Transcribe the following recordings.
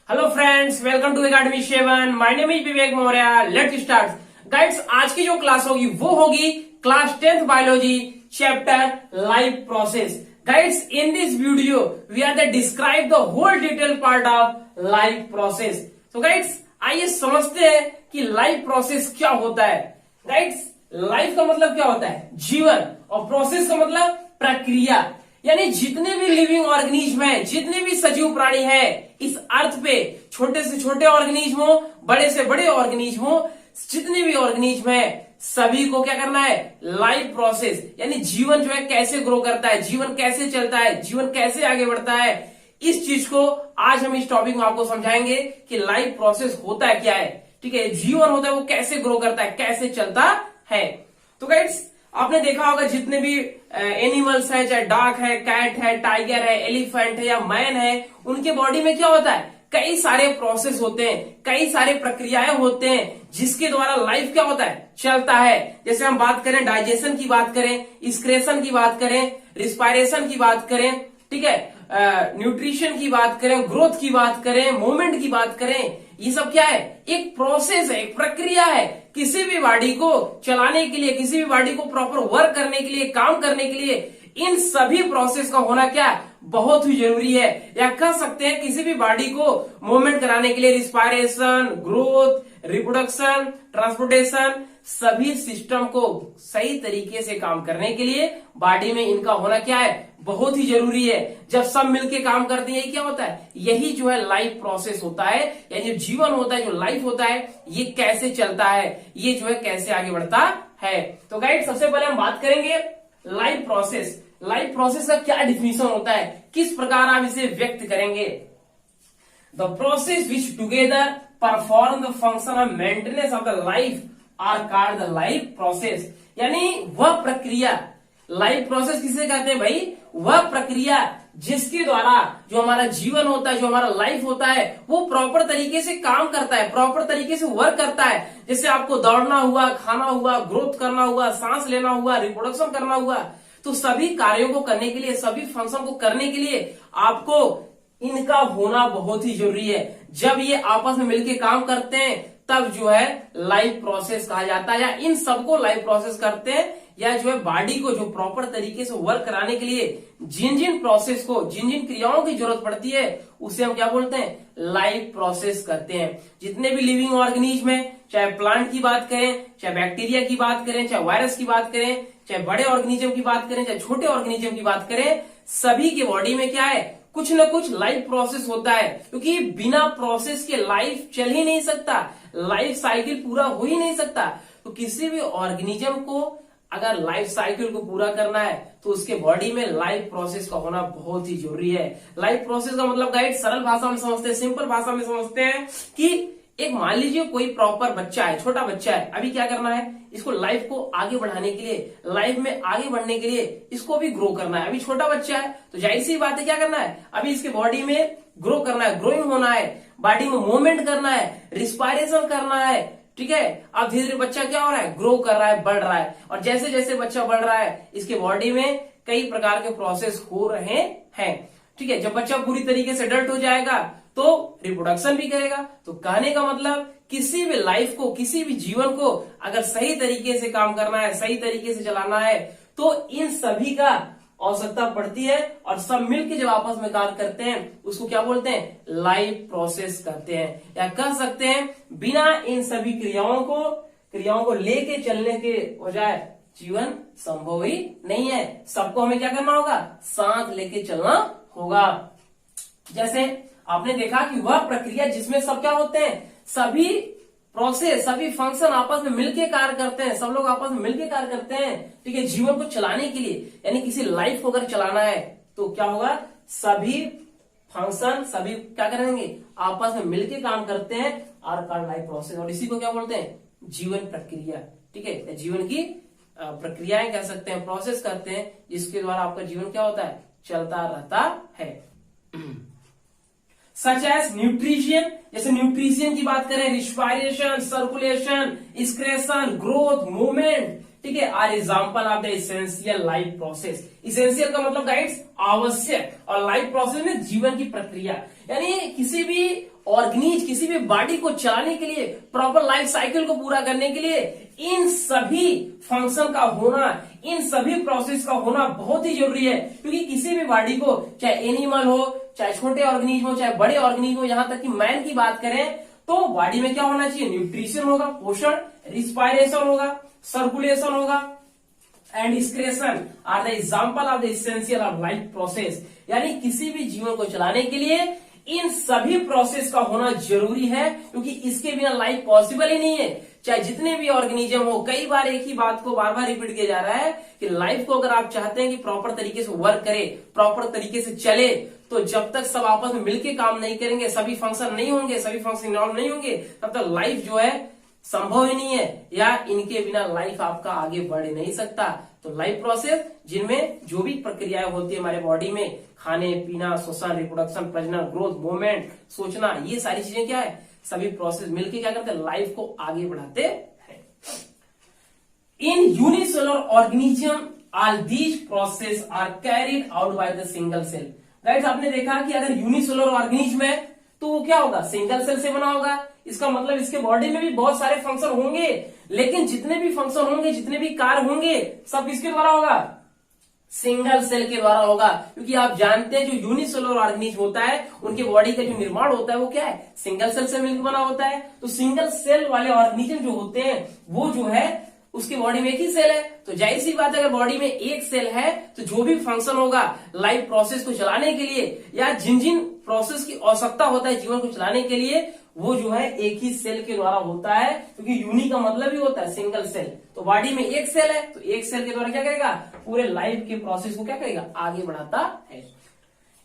Hello friends, welcome to academy seven. My name is Vivek Maurya. Let's start. Guides, आज की जो class होगी वो होगी class 10th biology chapter life process. Guides, in this video we are the describe the whole detail part of life process. तो guides, आइए समझते हैं कि लाइफ प्रोसेस क्या होता है। गाइड्स, लाइफ का मतलब क्या होता है? जीवन। और प्रोसेस का मतलब प्रक्रिया। यानी जितने भी लिविंग ऑर्गेनिज्म हैं, जितने भी सजीव प्राणी हैं इस अर्थ पे, छोटे से छोटे ऑर्गेनिज्म हो, बड़े से बड़े ऑर्गेनिज्म हो, जितने भी ऑर्गेनिज्म हैं सभी को क्या करना है? Life process. यानी जीवन जो है कैसे ग्रो करता है, जीवन कैसे चलता है, जीवन कैसे आगे बढ़ता है, इस चीज को आज हम इस टॉपिक में आपको समझाएंगे कि लाइफ प्रोसेस होता है क्या है। ठीक है, जीवन होता है वो कैसे ग्रो करता है, कैसे चलता है। तो गाइड्स, आपने देखा होगा जितने भी एनिमल्स है, चाहे डॉग है, कैट है, टाइगर है, एलिफेंट है या मैन है, उनके बॉडी में क्या होता है? कई सारे प्रोसेस होते हैं, कई सारे प्रक्रियाएं होते हैं जिसके द्वारा लाइफ क्या होता है? चलता है। जैसे हम बात करें डाइजेशन की बात करें, एक्सक्रेशन की बात करें, रिस्पायरेशन की बात करें, ठीक है, न्यूट्रिशन की बात करें, ग्रोथ की बात करें, मूवमेंट की बात करें, ये सब क्या है? एक प्रोसेस है, एक प्रक्रिया है। किसी भी बॉडी को चलाने के लिए, किसी भी बॉडी को प्रॉपर वर्क करने के लिए, काम करने के लिए इन सभी प्रोसेस का होना क्या है? बहुत ही जरूरी है। या कह सकते हैं किसी भी बॉडी को मूवमेंट कराने के लिए रिस्पायरेशन, ग्रोथ, रिप्रोडक्शन, ट्रांसपोर्टेशन, सभी सिस्टम को सही तरीके से काम करने के लिए बॉडी में इनका होना क्या है? बहुत ही जरूरी है। जब सब मिलके काम करते हैं, क्या होता है? यही जो है लाइफ प्रोसेस होता है। यानी जो जीवन होता है, जो लाइफ होता है, ये कैसे चलता है, ये जो है कैसे आगे बढ़ता है। तो गाइड, सबसे पहले हम बात करेंगे लाइफ प्रोसेस। लाइफ प्रोसेस का क्या डिफिनेशन होता है, किस प्रकार आप इसे व्यक्त करेंगे? The process which together perform the function of maintenance of the life are called the life process. यानी वह प्रक्रिया, लाइफ प्रोसेस किसे कहते हैं भाई? वह प्रक्रिया जिसके द्वारा जो हमारा जीवन होता है, जो हमारा लाइफ होता है, वो प्रॉपर तरीके से काम करता है, प्रॉपर तरीके से वर्क करता है। जैसे आपको दौड़ना हुआ, खाना हुआ, ग्रोथ करना हुआ, सांस लेना हुआ, रिप्रोडक्शन करना हुआ, तो सभी कार्यों को करने के लिए, सभी फंक्शन को करने के लिए आपको इनका होना बहुत ही जरूरी है। जब ये आपस में मिलकर काम करते हैं तब जो है लाइफ प्रोसेस कहा जाता है, या इन सबको लाइफ प्रोसेस करते हैं। या जो है बॉडी को जो प्रॉपर तरीके से वर्क कराने के लिए जिन जिन प्रोसेस को, जिन जिन क्रियाओं की जरूरत पड़ती है, उसे हम क्या बोलते हैं? लाइफ प्रोसेस करते हैं। जितने भी लिविंग ऑर्गेनिज्म है, चाहे प्लांट की बात करें, चाहे बैक्टीरिया की बात करें, चाहे वायरस की बात करें, चाहे बड़े ऑर्गेनिज्म की बात करें, चाहे छोटे ऑर्गेनिज्म की बात करें, सभी के बॉडी में क्या है? कुछ न कुछ लाइफ प्रोसेस होता है। क्योंकि बिना प्रोसेस के लाइफ चल ही नहीं सकता, लाइफ साइकिल पूरा हो ही नहीं सकता। तो किसी भी ऑर्गेनिज्म को अगर लाइफ साइकिल को पूरा करना है तो उसके बॉडी में लाइफ प्रोसेस का होना बहुत ही जरूरी है। लाइफ प्रोसेस का मतलब गाइड सरल भाषा में समझते हैं, सिंपल भाषा में समझते हैं कि एक मान लीजिए कोई प्रॉपर बच्चा है, छोटा बच्चा है, अभी क्या करना है? इसको लाइफ को आगे बढ़ाने के लिए, लाइफ में आगे बढ़ने के लिए इसको भी ग्रो करना है। अभी छोटा बच्चा है तो जाहिर सी बात है, क्या करना है? अभी इसके बॉडी में ग्रो करना है, ग्रोइंग होना है, बॉडी में मूवमेंट करना है, रिस्पायरेशन करना है। ठीक है, अब धीरे धीरे बच्चा क्या हो रहा है? ग्रो कर रहा है, बढ़ रहा है। और जैसे जैसे बच्चा बढ़ रहा है, इसके बॉडी में कई प्रकार के प्रोसेस हो रहे हैं। ठीक है, जब बच्चा पूरी तरीके से अडल्ट हो जाएगा तो रिप्रोडक्शन भी करेगा। तो कहने का मतलब किसी भी लाइफ को, किसी भी जीवन को अगर सही तरीके से काम करना है, सही तरीके से चलाना है, तो इन सभी का आवश्यकता पड़ती है। और सब मिलकर जब आपस में कार्य करते हैं उसको क्या बोलते हैं? लाइफ प्रोसेस करते हैं। या कह सकते हैं बिना इन सभी क्रियाओं को लेके चलने के बजाय जीवन संभव ही नहीं है। सबको हमें क्या करना होगा? साथ लेके चलना होगा। जैसे आपने देखा कि वह प्रक्रिया जिसमें सब क्या होते हैं? सभी प्रोसेस, सभी फंक्शन आपस में मिलकर कार्य करते हैं, सब लोग आपस में मिलकर कार्य करते हैं। ठीक है, जीवन को चलाने के लिए, यानी किसी लाइफ को अगर चलाना है तो क्या होगा? सभी फंक्शन, सभी क्या करेंगे? आपस में मिलकर काम करते हैं, और लाइफ प्रोसेस। और इसी को क्या बोलते हैं? जीवन प्रक्रिया। ठीक है, जीवन की प्रक्रियाएं कह सकते हैं, प्रोसेस करते हैं, जिसके द्वारा आपका जीवन क्या होता है? चलता रहता है। सच एज न्यूट्रिशन, जैसे न्यूट्रिशन की बात करें, respiration, circulation, excretion, growth, movement, ठीक है, are example of the essential life process. Essential का मतलब गाइड्स आवश्यक, और लाइफ प्रोसेस में जीवन की प्रक्रिया, यानी किसी भी ऑर्गेनिज, किसी भी बॉडी को चलाने के लिए, प्रॉपर लाइफ साइकिल को पूरा करने के लिए इन सभी फंक्शन का होना, इन सभी प्रोसेस का होना बहुत ही जरूरी है। क्योंकि किसी भी बॉडी को, चाहे एनिमल हो, चाहे छोटे ऑर्गेनिज्म हो, चाहे बड़े ऑर्गेनिज्म हो, यहां तक कि मैन की बात करें तो बॉडी में क्या होना चाहिए, न्यूट्रिशन होगा, पोषण, रिस्पायरेशन होगा, सर्कुलेशन होगा, and excretion are the example of the essential of life process. यानी किसी भी जीवन को चलाने के लिए इन सभी प्रोसेस का होना जरूरी है, क्योंकि इसके बिना लाइफ पॉसिबल ही नहीं है। चाहे जितने भी ऑर्गेनिज्म हो, कई बार एक ही बात को बार बार रिपीट किया जा रहा है कि लाइफ को अगर आप चाहते हैं कि प्रॉपर तरीके से वर्क करे, प्रॉपर तरीके से चले, तो जब तक सब आपस में मिलकर काम नहीं करेंगे, सभी फंक्शन नहीं होंगे, सभी फंक्शन इन्वॉल्व नहीं होंगे, तब तक लाइफ जो है संभव ही नहीं है, या इनके बिना लाइफ आपका आगे बढ़ नहीं सकता। तो लाइफ प्रोसेस जिनमें जो भी प्रक्रियाएं होती है हमारे बॉडी में, खाने पीना, श्वसन, रिप्रोडक्शन, प्रजनन, ग्रोथ, मूवमेंट, सोचना, ये सारी चीजें क्या है, सभी प्रोसेस मिलके क्या करते हैं, लाइफ को आगे बढ़ाते हैं। In unicellular organism all these process are carried out by the single cell. Guys आपने देखा कि अगर यूनिसेलुलर ऑर्गेनिज्म है तो वो क्या होगा, सिंगल सेल से बना होगा। इसका मतलब इसके बॉडी में भी बहुत सारे फंक्शन होंगे, लेकिन जितने भी फंक्शन होंगे, जितने भी कार्य होंगे, सब किसके द्वारा होगा, सिंगल सेल के द्वारा होगा। क्योंकि आप जानते हैं जो यूनिसेलुलर ऑर्गेनिज्म होता है, उनके बॉडी का जो निर्माण होता है वो क्या है, सिंगल सेल से मिलकर बना होता है। तो सिंगल सेल वाले ऑर्गेनिज्म जो होते हैं वो जो है उसकी बॉडी में एक ही सेल है। तो जाहिर सी बात है अगर बॉडी में एक सेल है तो जो भी फंक्शन होगा लाइफ प्रोसेस को चलाने के लिए, या जिन जिन प्रोसेस की आवश्यकता होता है जीवन को चलाने के लिए, वो जो है एक ही सेल के द्वारा होता है। क्योंकि यूनि का मतलब ही होता है सिंगल सेल। तो बॉडी में एक सेल है तो एक सेल के द्वारा क्या करेगा, पूरे लाइफ के प्रोसेस को क्या करेगा, आगे बढ़ाता है।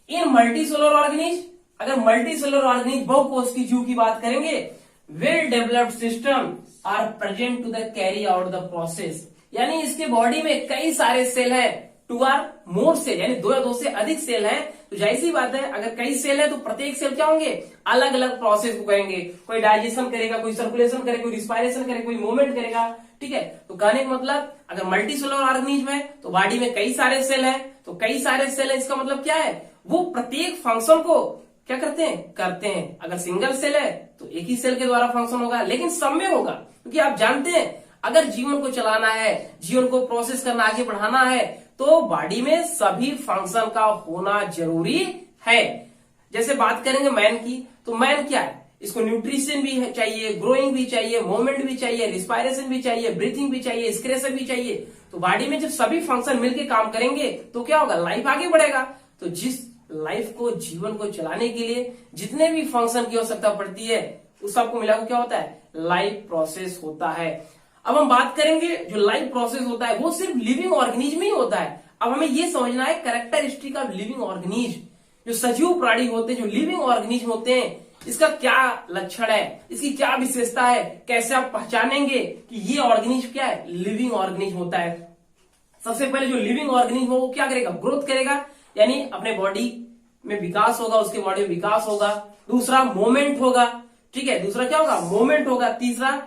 इन मल्टीसेलुलर ऑर्गेनिज्म, अगर मल्टीसेलुलर ऑर्गेनिज्म बहुकोश की जीव की बात करेंगे, well developed system are present to the carry out the process. यानी इसके बॉडी में कई सारे सेल है, टू आर मोर सेल, यानी दो या दो से अधिक सेल है। तो जाहिर सी बात है अगर कई सेल है तो प्रत्येक सेल क्या होंगे, अलग अलग प्रोसेस को करेंगे। कोई डाइजेशन करेगा, कोई सर्कुलेशन करेगा, कोई रिस्पायरेशन करेगा, कोई मूवमेंट करेगा। ठीक है, तो कहने का मतलब अगर मल्टीसेलुलर ऑर्गेनिज्म है तो बॉडी में कई सारे सेल है, तो कई सारे सेल है, इसका मतलब क्या है, वो प्रत्येक फंक्शन को क्या करते हैं। अगर सिंगल सेल है तो एक ही सेल के द्वारा फंक्शन होगा, लेकिन सब में होगा। क्योंकि आप जानते हैं अगर जीवन को चलाना है, जीवन को प्रोसेस करना, आगे बढ़ाना है, तो बॉडी में सभी फंक्शन का होना जरूरी है। जैसे बात करेंगे मैन की, तो मैन क्या है, इसको न्यूट्रिशन भी चाहिए, ग्रोइंग भी चाहिए, मूवमेंट भी चाहिए, रिस्पायरेशन भी चाहिए, ब्रीथिंग भी चाहिए, एक्सक्रेशन भी चाहिए। तो बॉडी में जब सभी फंक्शन मिलकर काम करेंगे तो क्या होगा, लाइफ आगे बढ़ेगा। तो जिस लाइफ को, जीवन को चलाने के लिए जितने भी फंक्शन की आवश्यकता पड़ती है उस सबको मिलाकर क्या होता है, लाइफ प्रोसेस होता है। अब हम बात करेंगे जो लाइफ प्रोसेस होता है वो सिर्फ लिविंग ऑर्गेनिज्म ही होता है। अब हमें ये समझना है कैरेक्टरिस्टिक ऑफ लिविंग ऑर्गेनिज्म। जो सजीव प्राणी होते हैं, जो लिविंग ऑर्गेनिज्म होते हैं, इसका क्या लक्षण है, इसकी क्या विशेषता है, कैसे आप पहचानेंगे कि ये ऑर्गेनिज्म क्या है, लिविंग ऑर्गेनिज्म होता है। सबसे पहले जो लिविंग ऑर्गेनिज्म हो वो क्या करेगा, ग्रोथ करेगा, यानी अपने बॉडी में विकास होगा, उसके बॉडी में विकास होगा। दूसरा मूवमेंट होगा, ठीक है, दूसरा क्या होगा, मूवमेंट होगा। तीसरा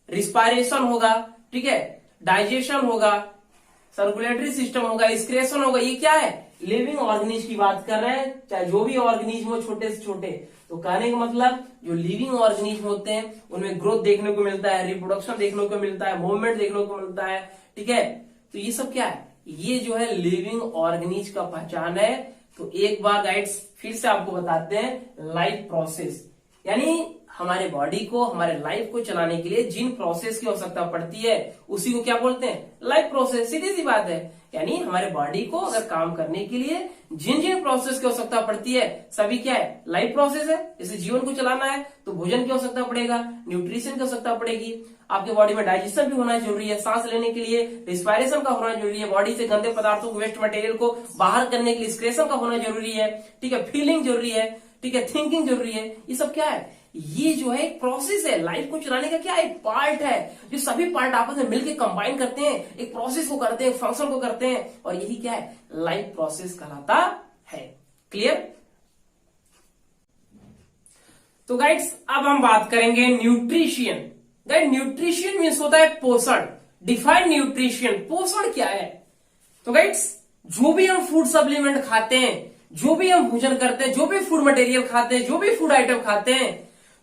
रिस्पायरेशन होगा, ठीक है, डाइजेशन होगा, सर्कुलेटरी सिस्टम होगा, एक्सक्रेशन होगा। ये क्या है, लिविंग ऑर्गेनिज्म की बात कर रहे हैं, चाहे जो भी ऑर्गेनिज्म हो, छोटे से छोटे। तो कहने का मतलब जो लिविंग ऑर्गेनिज्म होते हैं उनमें ग्रोथ देखने को मिलता है, रिप्रोडक्शन देखने को मिलता है, मूवमेंट देखने को मिलता है, ठीक है। तो ये सब क्या है, ये जो है लिविंग ऑर्गेनिज्म का पहचान है। तो एक बार गाइड्स फिर से आपको बताते हैं, लाइफ प्रोसेस यानी हमारे बॉडी को, हमारे लाइफ को चलाने के लिए जिन प्रोसेस की आवश्यकता पड़ती है उसी को क्या बोलते हैं, लाइफ प्रोसेस। सीधी सी बात है, यानी हमारे बॉडी को अगर काम करने के लिए जिन जिन प्रोसेस की आवश्यकता पड़ती है सभी क्या है, लाइफ प्रोसेस है। जैसे जीवन को चलाना है तो भोजन की आवश्यकता पड़ेगा, न्यूट्रिशन की आवश्यकता पड़ेगी, आपके बॉडी में डाइजेशन भी होना जरूरी है, सांस लेने के लिए रिस्पायरेशन का होना जरूरी है, बॉडी से गंदे पदार्थों को, वेस्ट मटेरियल को बाहर करने के लिए एक्सक्रेशन का होना जरूरी है, ठीक है, फीलिंग जरूरी है, ठीक है, थिंकिंग जरूरी है। ये सब क्या है, ये जो है एक प्रोसेस है। लाइफ को चलाने का क्या है, एक पार्ट है, जो सभी पार्ट आपस में मिलकर कंबाइन करते हैं, एक प्रोसेस को करते हैं, फंक्शन को करते हैं, और यही क्या है, लाइफ प्रोसेस कहलाता है। क्लियर। तो गाइड्स अब हम बात करेंगे न्यूट्रिशन। गाइड न्यूट्रिशन मीन्स होता है पोषण। डिफाइन न्यूट्रिशन, पोषण क्या है। तो गाइड्स, जो भी हम फूड सप्लीमेंट खाते हैं, जो भी हम भोजन करते हैं, जो भी फूड मटेरियल खाते हैं, जो भी फूड आइटम खाते हैं,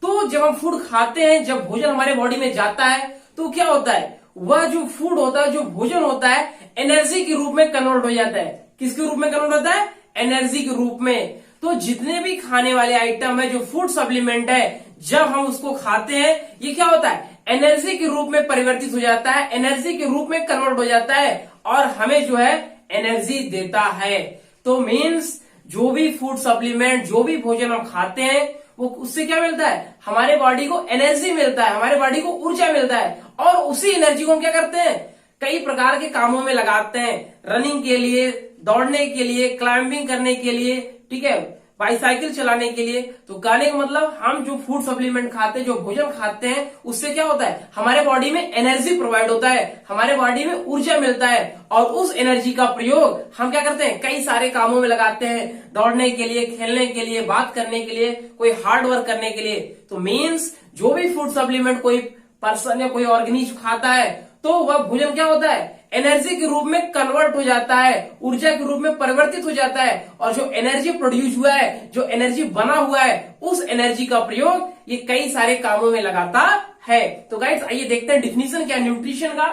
तो जब हम फूड खाते हैं, जब भोजन हमारे बॉडी में जाता है, तो क्या होता है, वह जो फूड होता है, जो भोजन होता है, एनर्जी के रूप में कन्वर्ट हो जाता है। किसके रूप में कन्वर्ट होता है? एनर्जी के रूप में। तो जितने भी खाने वाले आइटम है, जो फूड सप्लीमेंट है, जब हम उसको खाते हैं, ये क्या होता है, एनर्जी के रूप में परिवर्तित हो जाता है, एनर्जी के रूप में कन्वर्ट हो जाता है और हमें जो है एनर्जी देता है। तो मीन्स जो भी फूड सप्लीमेंट, जो भी भोजन हम खाते हैं, वो उससे क्या मिलता है, हमारे बॉडी को एनर्जी मिलता है, हमारे बॉडी को ऊर्जा मिलता है और उसी एनर्जी को हम क्या करते हैं, कई प्रकार के कामों में लगाते हैं। रनिंग के लिए, दौड़ने के लिए, क्लाइंबिंग करने के लिए, ठीक है, बाईसाइकिल चलाने के लिए। तो कहने का मतलब, हम जो फूड सप्लीमेंट खाते हैं, जो भोजन खाते हैं, उससे क्या होता है, हमारे बॉडी में एनर्जी प्रोवाइड होता है, हमारे बॉडी में ऊर्जा मिलता है और उस एनर्जी का प्रयोग हम क्या करते हैं, कई सारे कामों में लगाते हैं। दौड़ने के लिए, खेलने के लिए, बात करने के लिए, कोई हार्ड वर्क करने के लिए। तो मीन्स जो भी फूड सप्लीमेंट कोई पर्सन या कोई ऑर्गेनिज्म खाता है, तो वह भोजन क्या होता है, एनर्जी के रूप में कन्वर्ट हो जाता है, ऊर्जा के रूप में परिवर्तित हो जाता है और जो एनर्जी प्रोड्यूस हुआ है, जो एनर्जी बना हुआ है, उस एनर्जी का प्रयोग ये कई सारे कामों में लगाता है। तो गाइस, आइए देखते हैं डिफिनीशन क्या है न्यूट्रिशन का।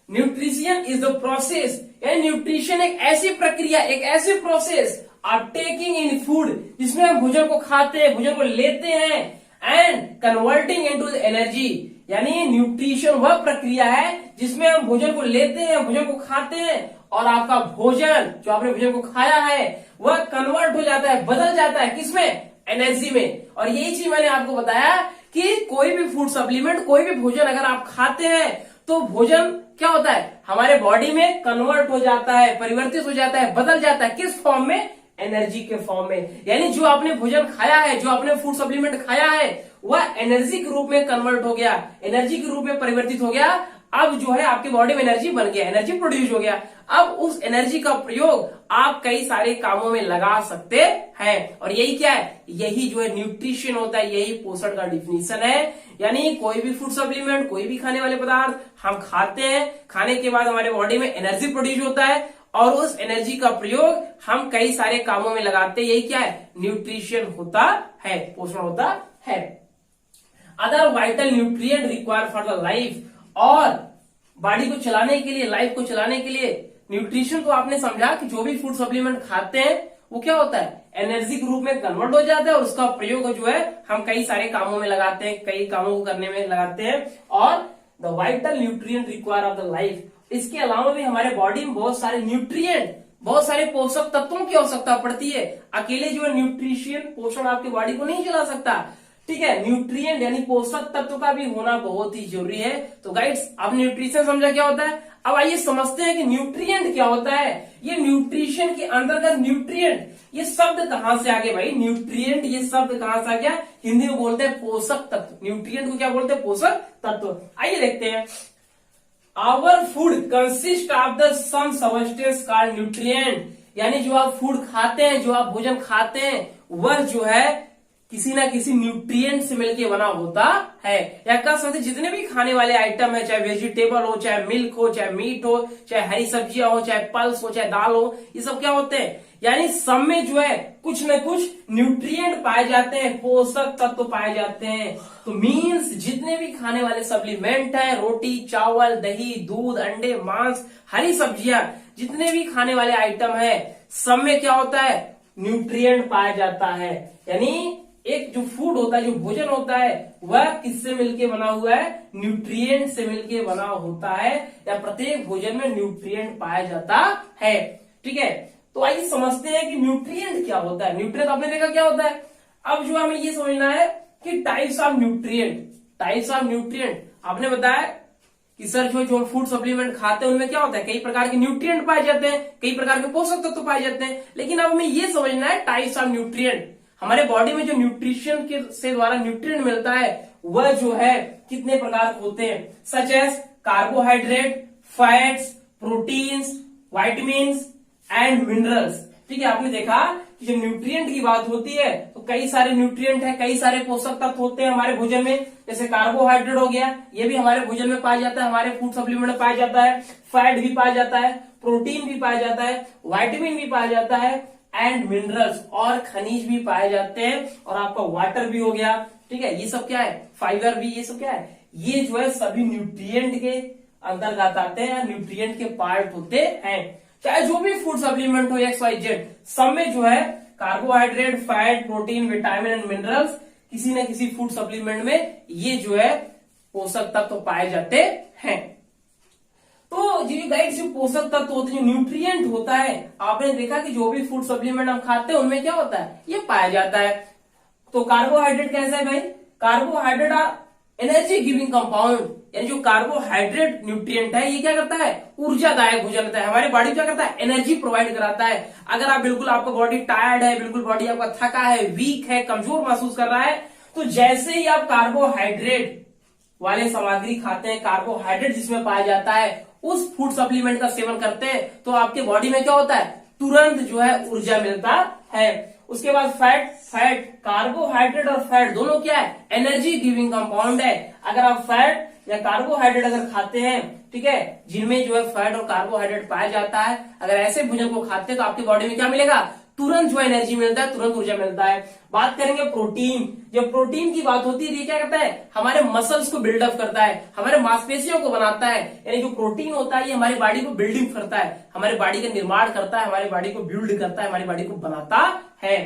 न्यूट्रिशन इज द प्रोसेस, यानी न्यूट्रिशन एक ऐसी प्रक्रिया, एक ऐसी process of taking in food, जिसमें हम भोजन को खाते हैं, भोजन को लेते हैं, and converting into the energy. यानी न्यूट्रिशन वह प्रक्रिया है जिसमें हम भोजन को लेते हैं, भोजन को खाते हैं और आपका भोजन, जो आपने भोजन को खाया है, वह कन्वर्ट हो जाता है, बदल जाता है, किसमें, एनर्जी में। और यही चीज मैंने आपको बताया कि कोई भी फूड सप्लीमेंट, कोई भी भोजन अगर आप खाते हैं, तो भोजन क्या होता है, हमारे बॉडी में कन्वर्ट हो जाता है, परिवर्तित हो जाता है, बदल जाता है, किस फॉर्म में, एनर्जी के फॉर्म में। यानी जो आपने भोजन खाया है, जो आपने फूड सप्लीमेंट खाया है, वह एनर्जी के रूप में कन्वर्ट हो गया, एनर्जी के रूप में परिवर्तित हो गया। अब जो है आपकी बॉडी में एनर्जी बन गया, एनर्जी प्रोड्यूस हो गया। अब उस एनर्जी का प्रयोग आप कई सारे कामों में लगा सकते हैं और यही क्या है, यही जो है न्यूट्रिशन होता है, यही पोषण का डिफिनीशन है। यानी कोई भी फूड सप्लीमेंट, कोई भी खाने वाले पदार्थ हम खाते हैं, खाने के बाद हमारे बॉडी में एनर्जी प्रोड्यूस होता है और उस एनर्जी का प्रयोग हम कई सारे कामों में लगाते हैं। यही क्या है, न्यूट्रिशन होता है, पोषण होता है। Other vital nutrient require for the life, और बॉडी को चलाने के लिए, लाइफ को चलाने के लिए न्यूट्रिशन को आपने समझा कि जो भी फूड सप्लीमेंट खाते हैं, वो क्या होता है, एनर्जी के रूप में कन्वर्ट हो जाता है और उसका प्रयोग जो है हम कई सारे कामों में लगाते हैं, कई कामों को करने में लगाते हैं। और the vital nutrient require of the life, इसके अलावा भी हमारे बॉडी में बहुत सारे न्यूट्रिएंट, बहुत सारे पोषक तत्वों की आवश्यकता पड़ती है। अकेले जो है न्यूट्रिशन, पोषण आपकी बॉडी को नहीं चला सकता, ठीक है। न्यूट्रिएंट यानी पोषक तत्व का भी होना बहुत ही जरूरी है। तो गाइड्स, अब न्यूट्रिशन समझा क्या होता है, अब आइए समझते हैं कि न्यूट्रिएंट क्या होता है। ये न्यूट्रिशन के अंतर्गत न्यूट्रिएंट, ये शब्द कहां से आ गए भाई, न्यूट्रिएंट ये शब्द कहां से आ गया, हिंदी में बोलते हैं पोषक तत्व, न्यूट्रिएंट को क्या बोलते हैं, पोषक तत्व। आइए देखते हैं। Our food consist of the some substance called nutrient, यानी जो आप फूड खाते हैं, जो आप भोजन खाते हैं, वह जो है किसी ना किसी न्यूट्रिएंट से मिलकर बना होता है। या कह सकते जितने भी खाने वाले आइटम है, चाहे वेजिटेबल हो, चाहे मिल्क हो, चाहे मीट हो, चाहे हरी सब्जियां हो, चाहे पल्स हो, चाहे दाल हो, ये सब क्या होते हैं, यानी सब में जो है कुछ न कुछ न्यूट्रिएंट पाए जाते हैं, पोषक तत्व पाए जाते हैं। तो मीन्स जितने भी खाने वाले सप्लीमेंट है, रोटी, चावल, दही, दूध, अंडे, मांस, हरी सब्जियां, जितने भी खाने वाले आइटम है, सब में क्या होता है, न्यूट्रिएंट पाया जाता है। यानी एक जो फूड होता है, जो भोजन होता है, वह किससे मिलके बना हुआ है, न्यूट्रिएंट से मिलके बना होता है, या प्रत्येक भोजन में न्यूट्रिएंट पाया जाता है, ठीक है। तो आइए समझते हैं कि न्यूट्रिएंट क्या होता है। न्यूट्रिएंट आपने देखा क्या होता है। अब जो हमें ये समझना है कि types of nutrient, types of nutrient आपने बताया कि सर जो हम फूड सप्लीमेंट खाते हैं उनमें क्या होता है, कई प्रकार के न्यूट्रिएंट पाए जाते हैं, कई प्रकार के पोषक तत्व पाए जाते हैं। लेकिन अब हमें ये समझना है टाइप्स ऑफ न्यूट्रिएंट, हमारे बॉडी में जो न्यूट्रिशन के से द्वारा न्यूट्रिएंट मिलता है, वह जो है कितने प्रकार के होते हैं, such as carbohydrate, fats, proteins, vitamins and minerals. ठीक है, आपने देखा कि जब न्यूट्रिएंट की बात होती है तो कई सारे न्यूट्रिएंट है, कई सारे पोषक तत्व होते हैं हमारे भोजन में। जैसे कार्बोहाइड्रेट हो गया, ये भी हमारे भोजन में पाया जाता है, हमारे फूड सप्लीमेंट में पाया जाता है। फैट भी पाया जाता है, प्रोटीन भी पाया जाता है, विटामिन भी पाया जाता है, एंड मिनरल्स और खनिज भी पाए जाते हैं। और आपका वाटर भी हो गया, ठीक है, ये सब क्या है, फाइबर भी, ये सब क्या है, ये जो है सभी न्यूट्रिएंट के अंतर्गत आते हैं, न्यूट्रिएंट के पार्ट होते हैं। चाहे जो भी फूड सप्लीमेंट हो XYZ, सब में जो है carbohydrate, fat, protein, vitamin and minerals किसी न किसी फूड सप्लीमेंट में ये जो है पोषक तत्व पाए जाते हैं। तो जो गाइड्स जो पोषक तत्व होते हैं, जो न्यूट्रिएंट होता है, आपने देखा कि जो भी फूड सप्लीमेंट हम खाते हैं उनमें क्या होता है, ये पाया जाता है। तो कार्बोहाइड्रेट कैसा है भाई, carbohydrate are energy giving compound, यानी जो कार्बोहाइड्रेट न्यूट्रिएंट है ये क्या करता है, ऊर्जादायक भोजन होता है, हमारे बॉडी क्या करता है, एनर्जी प्रोवाइड कराता है। अगर आप बिल्कुल, आपका बॉडी टायर्ड है, बिल्कुल बॉडी आपका थका है, वीक है, कमजोर महसूस कर रहा है, तो जैसे ही आप कार्बोहाइड्रेट वाले सामग्री खाते हैं, कार्बोहाइड्रेट जिसमें पाया जाता है, उस फूड सप्लीमेंट का सेवन करते हैं, तो आपके बॉडी में क्या होता है, तुरंत जो है ऊर्जा मिलता है। उसके बाद फैट, कार्बोहाइड्रेट और फैट दोनों क्या है, एनर्जी गिविंग कंपाउंड है। अगर आप फैट या कार्बोहाइड्रेट अगर खाते हैं, ठीक है, जिनमें जो है फैट और कार्बोहाइड्रेट पाया जाता है, अगर ऐसे भोजन को खाते हैं तो आपकी बॉडी में क्या मिलेगा, तुरंत जो एनर्जी मिलता है, तुरंत ऊर्जा मिलता है। बात करेंगे प्रोटीन, जब प्रोटीन की बात होती है ये क्या करता है, हमारे मसल्स को बिल्डअप करता है, हमारे मांसपेशियों को बनाता है। यानी जो प्रोटीन होता है ये हमारी बॉडी को बिल्डिंग करता है, हमारी बॉडी का निर्माण करता है, हमारी बॉडी को बिल्ड करता है, हमारी बॉडी को बनाता है।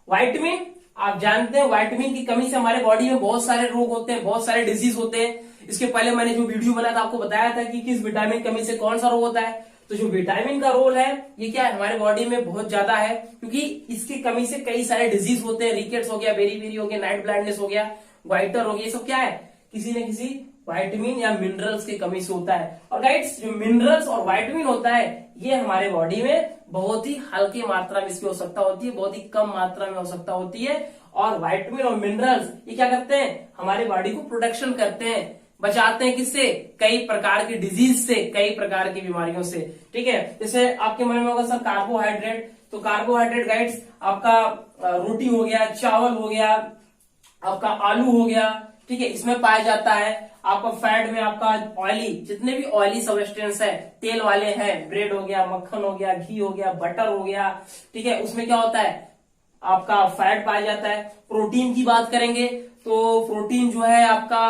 विटामिन, आप जानते हैं विटामिन की कमी से हमारे बॉडी में बहुत सारे रोग होते हैं, बहुत सारे डिजीज होते हैं। इसके पहले मैंने जो वीडियो बनाया था आपको बताया था कि किस विटामिन कमी से कौन सा रोग होता है। तो जो विटामिन का रोल है ये क्या है, हमारे बॉडी में बहुत ज्यादा है, क्योंकि इसकी कमी से कई सारे डिजीज होते हैं। रिकेट्स हो गया, बेरी हो गया, नाइट ब्लाइंडनेस हो गया, ग्वाइटर हो गया, ये सब क्या है, किसी न किसी विटामिन या मिनरल्स की कमी से होता है। और गाइड्स जो मिनरल्स और विटामिन होता है ये हमारे बॉडी में बहुत ही हल्की मात्रा में इसकी आवश्यकता होती है, बहुत ही कम मात्रा में आवश्यकता होती है। और विटामिन और मिनरल्स ये क्या करते हैं, हमारे बॉडी को प्रोटेक्शन करते हैं, बचाते हैं किससे, कई प्रकार की डिजीज से, कई प्रकार की बीमारियों से। ठीक है, जैसे आपके मन में होगा सर कार्बोहाइड्रेट, तो कार्बोहाइड्रेट गाइड्स आपका रोटी हो गया, चावल हो गया, आपका आलू हो गया, ठीक है, इसमें पाया जाता है। आपका फैट में आपका ऑयली, जितने भी ऑयली सब्सटेंस है, तेल वाले हैं, ब्रेड हो गया, मक्खन हो गया, घी हो गया, बटर हो गया, ठीक है, उसमें क्या होता है, आपका फैट पाया जाता है। प्रोटीन की बात करेंगे तो प्रोटीन जो है आपका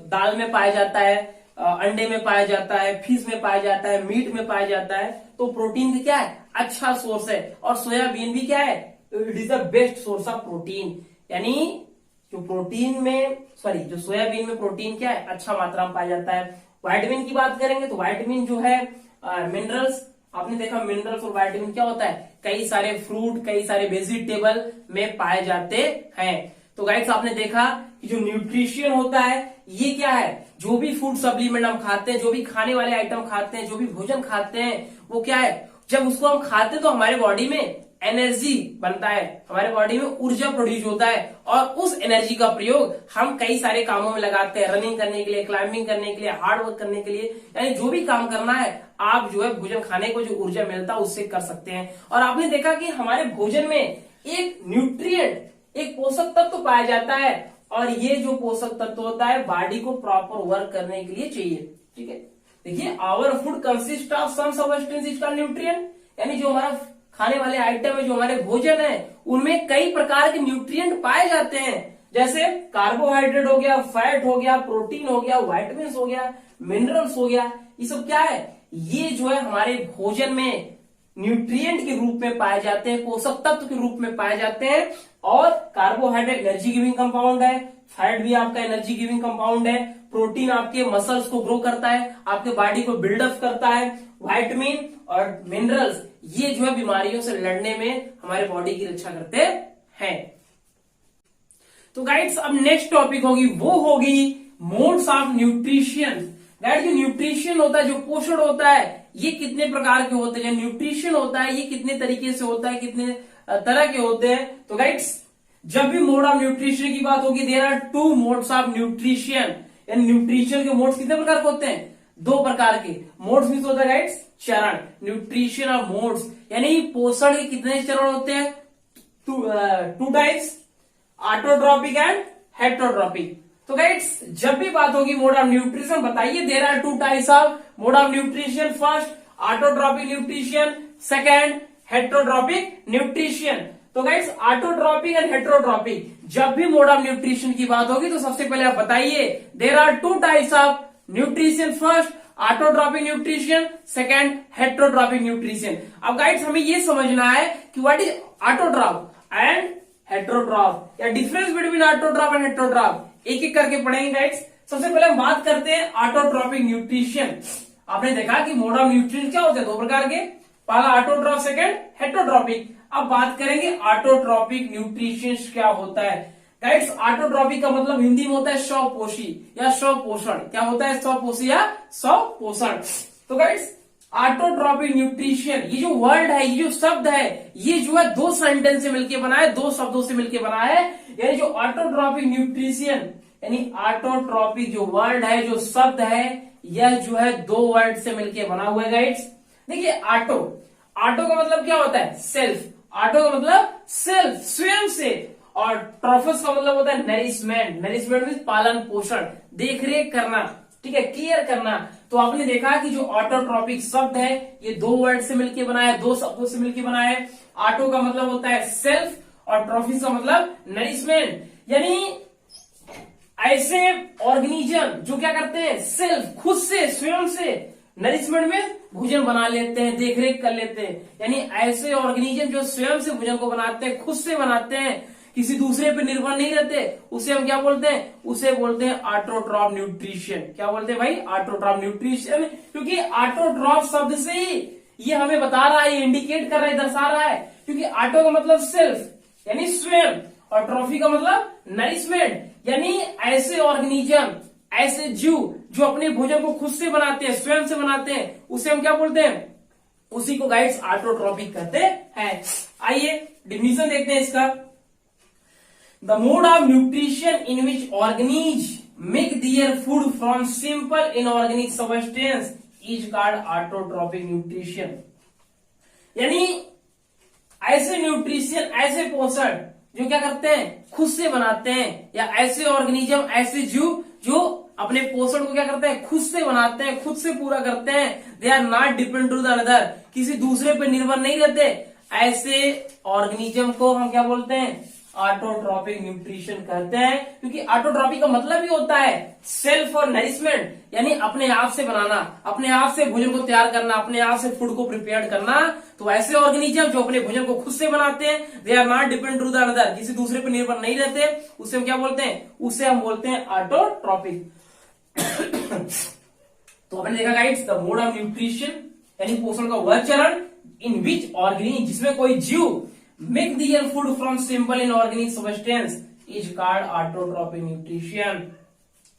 दाल में पाया जाता है, अंडे में पाया जाता है, फिश में पाया जाता है, मीट में पाया जाता है। तो प्रोटीन का क्या है, अच्छा सोर्स है। और सोयाबीन भी क्या है, it is the best source of protein. यानी जो प्रोटीन में जो सोयाबीन में प्रोटीन क्या है, अच्छा मात्रा में पाया जाता है। विटामिन की बात करेंगे तो विटामिन जो है मिनरल्स, आपने देखा मिनरल्स और विटामिन क्या होता है, कई सारे फ्रूट, कई सारे वेजिटेबल में पाए जाते हैं। तो गाइस आपने देखा कि जो न्यूट्रिशन होता है ये क्या है, जो भी फूड सप्लीमेंट हम खाते हैं, जो भी खाने वाले आइटम खाते हैं, जो भी भोजन खाते हैं, वो क्या है, जब उसको हम खाते हैं तो हमारे बॉडी में एनर्जी बनता है, हमारे बॉडी में ऊर्जा प्रोड्यूस होता है। और उस एनर्जी का प्रयोग हम कई सारे कामों में लगाते हैं, रनिंग करने के लिए, क्लाइंबिंग करने के लिए, हार्ड वर्क करने के लिए, यानी जो भी काम करना है आप जो है भोजन खाने को जो ऊर्जा मिलता है उससे कर सकते हैं। और आपने देखा कि हमारे भोजन में एक न्यूट्रिएंट, एक पोषक तत्व पाया जाता है, और ये जो पोषक तत्व होता है बॉडी को प्रॉपर वर्क करने के लिए चाहिए। ठीक है, देखिए our food consist of some substance is called nutrient, यानी जो हमारा खाने वाले आइटम है, जो हमारे भोजन है, उनमें कई प्रकार के न्यूट्रिएंट पाए जाते हैं। जैसे कार्बोहाइड्रेट हो गया, फैट हो गया, प्रोटीन हो गया, विटामिन हो गया, मिनरल्स हो गया, ये सब क्या है, ये जो है हमारे भोजन में न्यूट्रिएंट के रूप में पाए जाते हैं, पोषक तत्व के रूप में पाए जाते हैं। और कार्बोहाइड्रेट एनर्जी गिविंग कंपाउंड है, फैट भी आपका एनर्जी गिविंग कंपाउंड है, प्रोटीन आपके मसल्स को ग्रो करता है, आपके बॉडी को बिल्डअप करता है, विटामिन और मिनरल्स ये जो है बीमारियों से लड़ने में हमारे बॉडी की रक्षा करते हैं। तो गाइड्स अब नेक्स्ट टॉपिक होगी, वो होगी मोड्स ऑफ न्यूट्रिशन। गाइड जो न्यूट्रिशन होता है, जो पोषण होता है, ये कितने प्रकार के होते हैं, जो न्यूट्रिशन होता है ये कितने तरीके से होता है, कितने तरह के होते हैं। तो गाइड्स जब भी मोड ऑफ न्यूट्रिशन की बात होगी, there are 2 modes of nutrition. यानी न्यूट्रिशन के मोड्स कितने प्रकार के होते हैं, दो प्रकार के मोड्स मीन्स होता है गाइड्स चरण, न्यूट्रिशन और मोड्स, यानी पोषण के कितने चरण होते हैं, two types, autotropic and heterotropic. तो गाइड्स जब भी बात होगी मोड ऑफ न्यूट्रिशन, बताइए there are two types of mode of nutrition, first autotropic nutrition, second heterotropic nutrition. तो गाइड्स ऑटोट्रॉपिक एंड हेटरोट्रॉपिक, जब भी मोड ऑफ न्यूट्रिशन की बात होगी तो सबसे पहले आप बताइए there are two types of nutrition, first autotropic nutrition, second heterotropic nutrition. अब गाइड्स हमें ये समझना है कि what is autotroph and heterotroph, या difference between autotroph and heterotroph, एक एक करके पढ़ेंगे गाइड्स। सबसे पहले हम बात करते हैं ऑटोट्रॉपिक न्यूट्रिशन। आपने देखा कि मोड ऑफ न्यूट्रिशन क्या होते हैं, दो प्रकार के, पहला ऑटोट्रॉप, सेकंड हेटरोट्रॉपिक। अब बात करेंगे ऑटोट्रॉपिक न्यूट्रिशन क्या होता है। गाइड्स ऑटोट्रॉपिक का मतलब हिंदी में होता है स्वपोषी या स्वपोषण। क्या होता है, स्वपोषी या स्वपोषण। तो गाइड्स ऑटोट्रॉपिक न्यूट्रिशन, ये जो वर्ड है, ये जो शब्द है, ये जो है दो सेंटेंस से मिलकर बना है, दो शब्दों से मिलकर बना है। यानी जो ऑटोट्रॉपिक न्यूट्रिशन, यानी ऑटोट्रॉपिक जो वर्ड है, जो शब्द है, यह जो है दो वर्ड से मिलकर बना हुआ है गाइड्स। देखिए ऑटो, ऑटो का मतलब क्या होता है, सेल्फ, ऑटो का मतलब सेल्फ, स्वयं से, और ट्रॉफस का मतलब होता है नरिशमेंट, नरिशमेंट मीन्स पालन पोषण, देख रेख करना, ठीक है, केयर करना। तो आपने देखा कि जो ऑटोट्रॉपिक शब्द है ये दो वर्ड से मिलकर बना है, दो शब्दों से मिलकर बना है। ऑटो का मतलब होता है सेल्फ और ट्रॉफिस का मतलब नरिशमेंट, यानी ऐसे ऑर्गेनिज्म जो क्या करते हैं, सेल्फ, खुद से, स्वयं से, नरिशमेंट में भोजन बना लेते हैं, देखरेख कर लेते हैं। यानी ऐसे ऑर्गेनिज्म जो स्वयं से भोजन को बनाते हैं, खुद से बनाते हैं, किसी दूसरे पे निर्भर नहीं रहते, उसे हम क्या बोलते हैं, उसे बोलते हैं ऑटोट्रॉप न्यूट्रिशन। क्या बोलते हैं भाई, ऑटोट्रॉप न्यूट्रिशन। क्योंकि ऑटोट्रॉप शब्द से ही ये हमें बता रहा है, इंडिकेट कर रहा है, दर्शा रहा है। क्योंकि ऑटो का मतलब सेल्फ यानी स्वयं, और ट्रॉफी का मतलब नरिशमेंट, यानी ऐसे ऑर्गेनिज्म, ऐसे जीव जो अपने भोजन को खुद से बनाते हैं, स्वयं से बनाते हैं, उसे हम क्या बोलते हैं, उसी को गाइड्स ऑटोट्रॉपिक कहते हैं। आइए डिफिनीशन देखते हैं इसका। The mode of nutrition in which organism make their food from simple inorganic substance is called autotrophic nutrition. यानी ऐसे न्यूट्रिशन, ऐसे पोषण जो क्या करते हैं, खुद से बनाते हैं, या ऐसे ऑर्गेनिज्म, ऐसे जीव जो अपने पोषण को क्या करते हैं, खुद से बनाते हैं, खुद से पूरा करते हैं। They are not depend to the other, किसी दूसरे पे निर्भर नहीं रहते। ऐसे ऑर्गेनिज्म को हम क्या बोलते हैं, ऑटोट्रॉपिक न्यूट्रिशन कहते हैं। क्योंकि ऑटोट्रॉपिक का मतलब ही होता है सेल्फ और नरिशमेंट, यानी अपने आप से बनाना, अपने आप से भोजन को तैयार करना, अपने आप से फूड को प्रिपेयर करना। तो ऐसे ऑर्गेनिज्म जो अपने भोजन को खुद से बनाते हैं, they are not depend to the other, किसी दूसरे पर निर्भर नहीं रहते, उसे हम क्या बोलते हैं, उसे हम बोलते हैं ऑटोट्रॉपिक। तो आपने देखा guides, the mode of nutrition यानी पोषण का वह चरण इन विच ऑर्गेनिज्म, जिसमें कोई जीव make their food from simple inorganic substance is called autotrophic nutrition.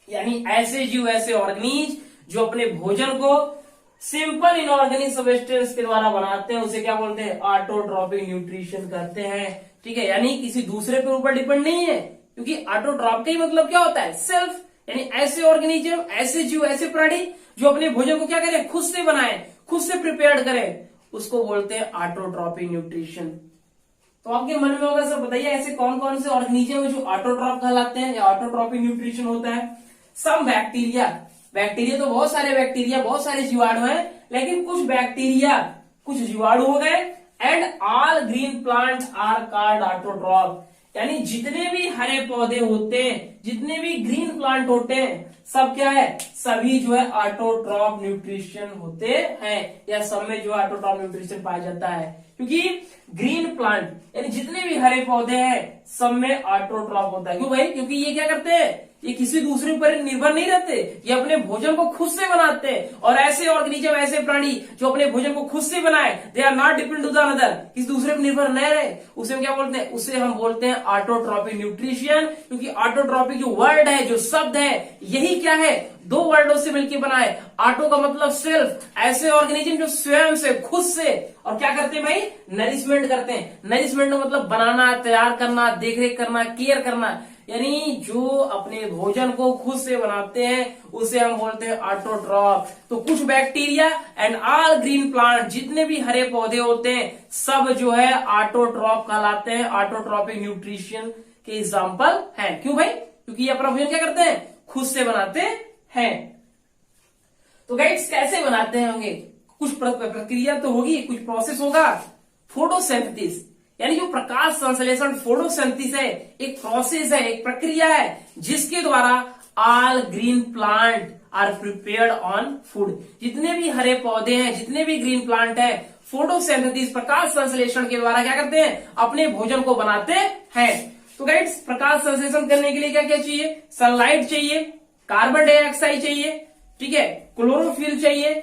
यानी ऐसे जीव, ऐसे ऑर्गेनिज जो अपने भोजन को सिंपल इनऑर्गेनिक सबस्टेंस के द्वारा बनाते हैं, उसे क्या बोलते हैं, ऑटोट्रॉपिक न्यूट्रिशन कहते हैं। ठीक है, यानी किसी दूसरे के ऊपर डिपेंड नहीं है, क्योंकि ऑटोट्रॉप का ही मतलब क्या होता है, सेल्फ, यानी ऐसे ऑर्गेनिज्म, ऐसे जीव, ऐसे प्राणी जो अपने भोजन को क्या करें, खुद से बनाए, खुद से प्रिपेयर करें, उसको बोलते हैं ऑटोट्रॉपिक न्यूट्रिशन। तो आपके मन में होगा सर बताइए ऐसे कौन कौन से ऑर्गेनिज्म है जो ऑटोट्रॉप कहलाते हैं या ऑटोट्रॉपिक न्यूट्रिशन होता है। सम बैक्टीरिया, बैक्टीरिया तो बहुत सारे बैक्टीरिया, बहुत सारे जीवाणु हैं, लेकिन कुछ बैक्टीरिया, कुछ जीवाणु हो गए। And all green plants are called autotroph, यानी जितने भी हरे पौधे होते हैं, जितने भी ग्रीन प्लांट होते हैं, सब क्या है, सभी जो है ऑटोट्रॉप न्यूट्रिशन होते हैं, या सब में जो है ऑटोट्रॉप न्यूट्रिशन पाया जाता है। क्योंकि ग्रीन प्लांट यानी जितने भी हरे पौधे हैं सब में ऑटोट्रॉप होता है। क्यों भाई, क्योंकि ये क्या करते हैं, ये किसी दूसरे पर निर्भर नहीं रहते, ये अपने भोजन को खुद से बनाते हैं। और ऐसे ऑर्गेनिज्म, ऐसे प्राणी जो अपने भोजन को खुद से बनाए, they are not depend to the other, किसी दूसरे पर निर्भर नहीं रहे, उसे हम क्या बोलते हैं, उसे हम बोलते हैं ऑटोट्रॉपिक न्यूट्रिशन। क्योंकि ऑटोट्रॉपिक जो वर्ड है, जो शब्द है, यही क्या है, दो वर्डों से मिलकर बना है। ऑटो का मतलब सेल्फ, ऐसे ऑर्गेनिज्म जो स्वयं से, खुद से, और क्या करते हैं भाई, नरिशमेंट करते हैं। नरिशमेंट का मतलब बनाना, तैयार करना, देखरेख करना, केयर करना, यानी जो अपने भोजन को खुद से बनाते हैं उसे हम बोलते हैं ऑटोट्रॉफ। तो कुछ bacteria and all green plant, जितने भी हरे पौधे होते हैं सब जो है ऑटोट्रॉफ कहलाते हैं, ऑटोट्रॉपिक न्यूट्रिशन के एग्जाम्पल है। क्यों भाई? क्योंकि ये अपना भोजन क्या करते हैं? खुद से बनाते हैं। तो गाइड्स कैसे बनाते हैं होंगे? कुछ प्रक्रिया तो होगी, कुछ प्रोसेस होगा। फोटोसिंथेसिस यानी जो प्रकाश संश्लेषण, फोटोसिंथेसिस है, एक प्रोसेस है, एक प्रक्रिया है जिसके द्वारा all green plant are prepared on food. जितने भी हरे पौधे हैं, जितने भी ग्रीन प्लांट है, फोटोसिंथेसिस प्रकाश संश्लेषण के द्वारा क्या करते हैं? अपने भोजन को बनाते हैं। तो गाइड्स प्रकाश संश्लेषण करने के लिए क्या क्या चाहिए? सनलाइट चाहिए, कार्बन डाइऑक्साइड चाहिए, ठीक है, क्लोरोफिल चाहिए,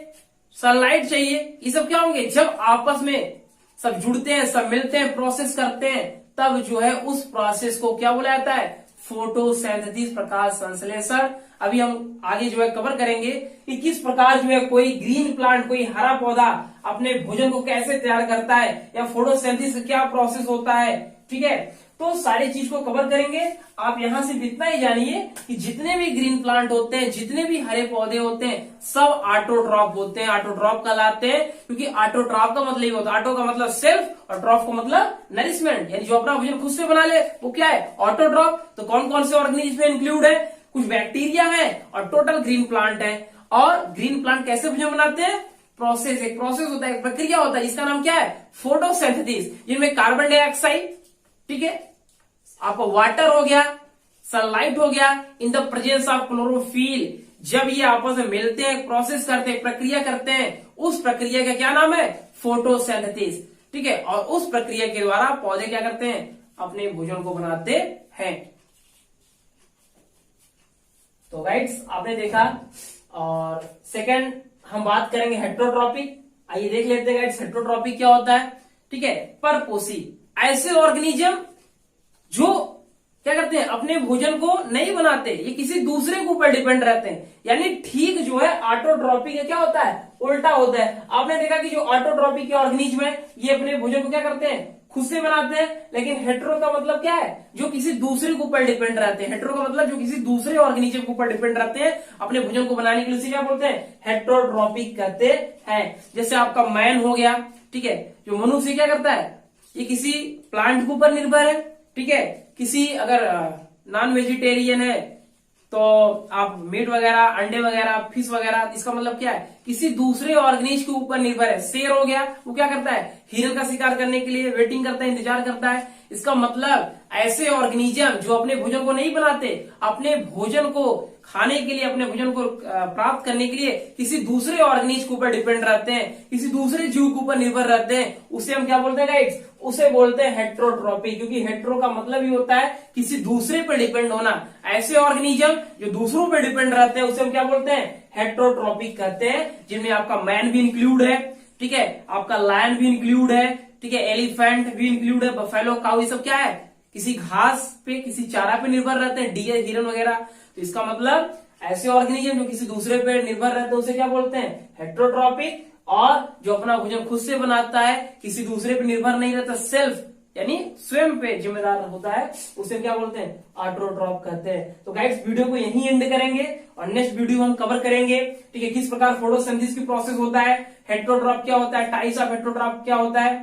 सनलाइट चाहिए। ये सब क्या होंगे? जब आपस में सब जुड़ते हैं, सब मिलते हैं, प्रोसेस करते हैं, तब जो है उस प्रोसेस को क्या बोला जाता है? फोटोसिंथेसिस, प्रकाश संश्लेषण। अभी हम आगे जो है कवर करेंगे कि किस प्रकार जो है कोई ग्रीन प्लांट, कोई हरा पौधा अपने भोजन को कैसे तैयार करता है, या फोटोसिंथेसिस क्या प्रोसेस होता है, ठीक है। तो सारी चीज को कवर करेंगे। आप यहां से इतना ही जानिए कि जितने भी ग्रीन प्लांट होते हैं, जितने भी हरे पौधे होते हैं, सब ऑटोट्रॉफ होते हैं, ऑटोट्रॉफ कहलाते हैं। क्योंकि ऑटोट्रॉफ का मतलब ये होता है, ऑटो का मतलब सेल्फ और ट्रॉफ का मतलब नरिशमेंट, यानी जो अपना भोजन खुद से बना ले वो क्या है? ऑटोट्रॉफ। तो कौन कौन से ऑर्गेनिज्म इंक्लूड है? कुछ बैक्टीरिया है और टोटल ग्रीन प्लांट है। और ग्रीन प्लांट कैसे भोजन बनाते हैं? प्रोसेस, एक प्रोसेस होता है, एक प्रक्रिया होता है, इसका नाम क्या है? फोटोसिंथेसिस। जिनमें कार्बन डाइऑक्साइड, ठीक है, आपको वाटर हो गया, सनलाइट हो गया, in the presence of chlorophyll, जब ये आपस में मिलते हैं, प्रोसेस करते हैं, प्रक्रिया करते हैं, उस प्रक्रिया का क्या नाम है? फोटोसिंथेसिस, ठीक है। और उस प्रक्रिया के द्वारा पौधे क्या करते हैं? अपने भोजन को बनाते हैं। तो गाइड्स आपने देखा। और सेकंड हम बात करेंगे हेटेरोट्रॉपिक। आइए देख लेते हैं गाइड्स हेटेरोट्रॉपिक क्या होता है, ठीक है। परपोषी, ऐसे ऑर्गेनिज्म जो क्या करते हैं? अपने भोजन को नहीं बनाते, ये किसी दूसरे के ऊपर डिपेंड रहते हैं। यानी ठीक जो है ऑटोट्रॉपिक क्या होता है? उल्टा होता है। आपने देखा कि जो ऑटोट्रॉपिक के ऑर्गेनिज्म है ये अपने भोजन को क्या करते हैं? खुद से बनाते हैं। लेकिन हेटेरो का मतलब क्या है? जो किसी दूसरे के ऊपर डिपेंड रहते हैं। हेटेरो का मतलब जो किसी दूसरे ऑर्गेनिज्म के ऊपर डिपेंड रहते हैं अपने भोजन को बनाने के लिए, उसे क्या बोलते हैं? हेटेरोट्रॉपिक कहते हैं। जैसे आपका मैन हो गया, ठीक है, जो मनुष्य क्या करता है? ये किसी प्लांट के ऊपर निर्भर है, ठीक है। किसी अगर नॉन वेजिटेरियन है तो आप मीट वगैरह, अंडे वगैरह, फिश वगैरह, इसका मतलब क्या है? किसी दूसरे ऑर्गेनिज के ऊपर निर्भर है। शेर हो गया, वो क्या करता है? हिरन का शिकार करने के लिए वेटिंग करता है, इंतजार करता है। इसका मतलब ऐसे ऑर्गेनिज्म जो अपने भोजन को नहीं बनाते, अपने भोजन को खाने के लिए, अपने भोजन को प्राप्त करने के लिए किसी दूसरे ऑर्गेनिज के ऊपर डिपेंड रहते हैं, किसी दूसरे जीव के ऊपर निर्भर रहते हैं, उसे हम क्या बोलते हैं गाइड्स? उसे बोलते हैं हेटेरोट्रॉपिक। क्योंकि हेटेरो का मतलब ही होता है किसी दूसरे पर डिपेंड होना। ऐसे ऑर्गेनिज्म जो दूसरों पर डिपेंड रहते हैं उसे हम क्या बोलते हैं? हेटेरोट्रॉपिक कहते हैं। जिनमें आपका मैन भी इंक्लूड है, ठीक है, आपका लायन भी इंक्लूड है, ठीक है, एलिफेंट भी इंक्लूड है, बफेलो, काऊ, ये सब क्या है? किसी घास पे, किसी चारा पे निर्भर रहते हैं, डियर, हिरन वगैरह। तो इसका मतलब ऐसे ऑर्गेनिज्म जो किसी दूसरे पे निर्भर रहते हैं उसे क्या बोलते हैं? हेटेरोट्रॉपिक। और जो अपना भोजन खुद से बनाता है, किसी दूसरे पे निर्भर नहीं रहता, सेल्फ यानी स्वयं पे जिम्मेदार होता है, उसे क्या बोलते हैं? ऑटोट्रॉफ कहते हैं। तो गाइड्स वीडियो को यहीं एंड करेंगे और नेक्स्ट वीडियो हम कवर करेंगे, ठीक है, किस प्रकार फोटोसिंथेसिस की प्रोसेस होता है, हेटेरोट्रॉफ क्या होता है, टाइप्स ऑफ हेटेरोट्रॉफ क्या होता है।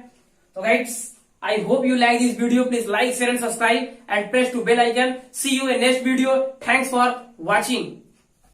तो guides I hope you like this video. Please like, share and subscribe and press to bell icon. See you in next video. Thanks for watching.